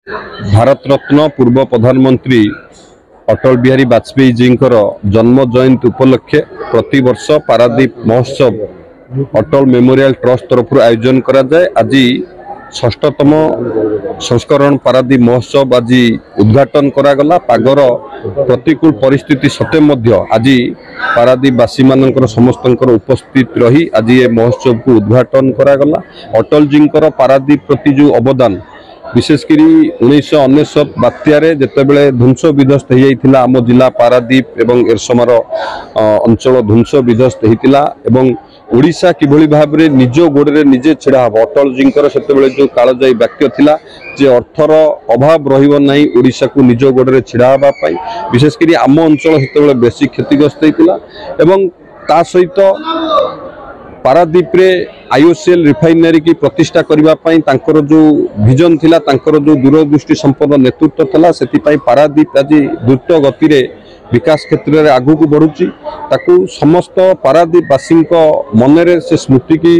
भारत रत्न पूर्व प्रधानमंत्री अटल बिहारी वाजपेयी जी जन्म जयंती उपलक्षे प्रति वर्ष पारादीप महोत्सव अटल मेमोरियल ट्रस्ट तरफ आयोजन करा जाए। आज षष्ठतम संस्करण पारादीप महोत्सव आज उद्घाटन करागला। पागर प्रतिकूल परिस्थिति सत्वे मध्य आज पारादीपवासी मानकर समस्तंकर उपस्थित रही आज ये महोत्सव को उद्घाटन करागला। अटल जी पारादीप प्रति जो अवदान विशेषकर 1999 बात्यारे जितेबाला ध्वंस विध्वस्त हो जाता आम जिला पारादीप एवं एरसमार अंचल ध्वंस विध्वस्त होता एवं ओडिशा किभली भाव में निज गोड़े निजे छिड़ा हम। अटल जी से जो कालजाई वाक्य थिला जे अर्थर अभाव रहिबो नहीं ओडिशा को निज गोड़े छिड़ा हाँवाई विशेषकर आम अंचल से बेसी क्षतिग्रस्त होता एवं ता सहित पारादीप रे आईओसीएल रिफाइनरी की प्रतिष्ठा करने तांकर जो विजन थिला तांकर जो दूरदृष्टि संपन्न नेतृत्व थिला सेतिपाई पारादीप आज द्रुत गति रे विकास क्षेत्र में आगू को बढ़ुची। ताकू समस्त पारादीपवासी मनरे से स्मृति की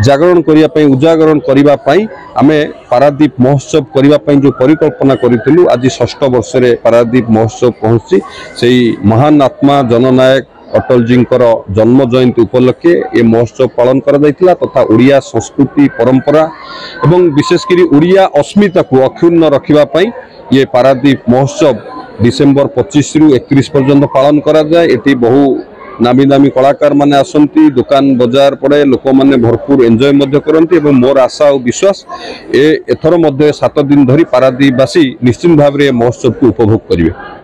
जागरण करने उजागरण करने आमे पारादीप महोत्सव करने जो परिकल्पना करूँ आज षष्ठ वर्ष रे पारादीप महोत्सव पहुँची। से महान आत्मा जननायक अटल जी जन्म जयंती उपलक्षे ये महोत्सव पालन करा जायतिला तथा ओडिया संस्कृति परंपरा एवं विशेषकर ओडिया अस्मिता को अक्षुण्ण रखा ये पारादीप महोत्सव डिसेम्बर 25 रु 31 पर्यंत पालन करा जाए। एटी बहु नामी नामी कलाकार माने आसंती दुकान बजार पड़े लोक माने भरपूर एंजॉय मध्य करंती एवं मोर आशा और विश्वास एथर मध्य 7 दिन धरी पारादीपवासी निश्चित भाव में महोत्सव को उपभोग करेंगे।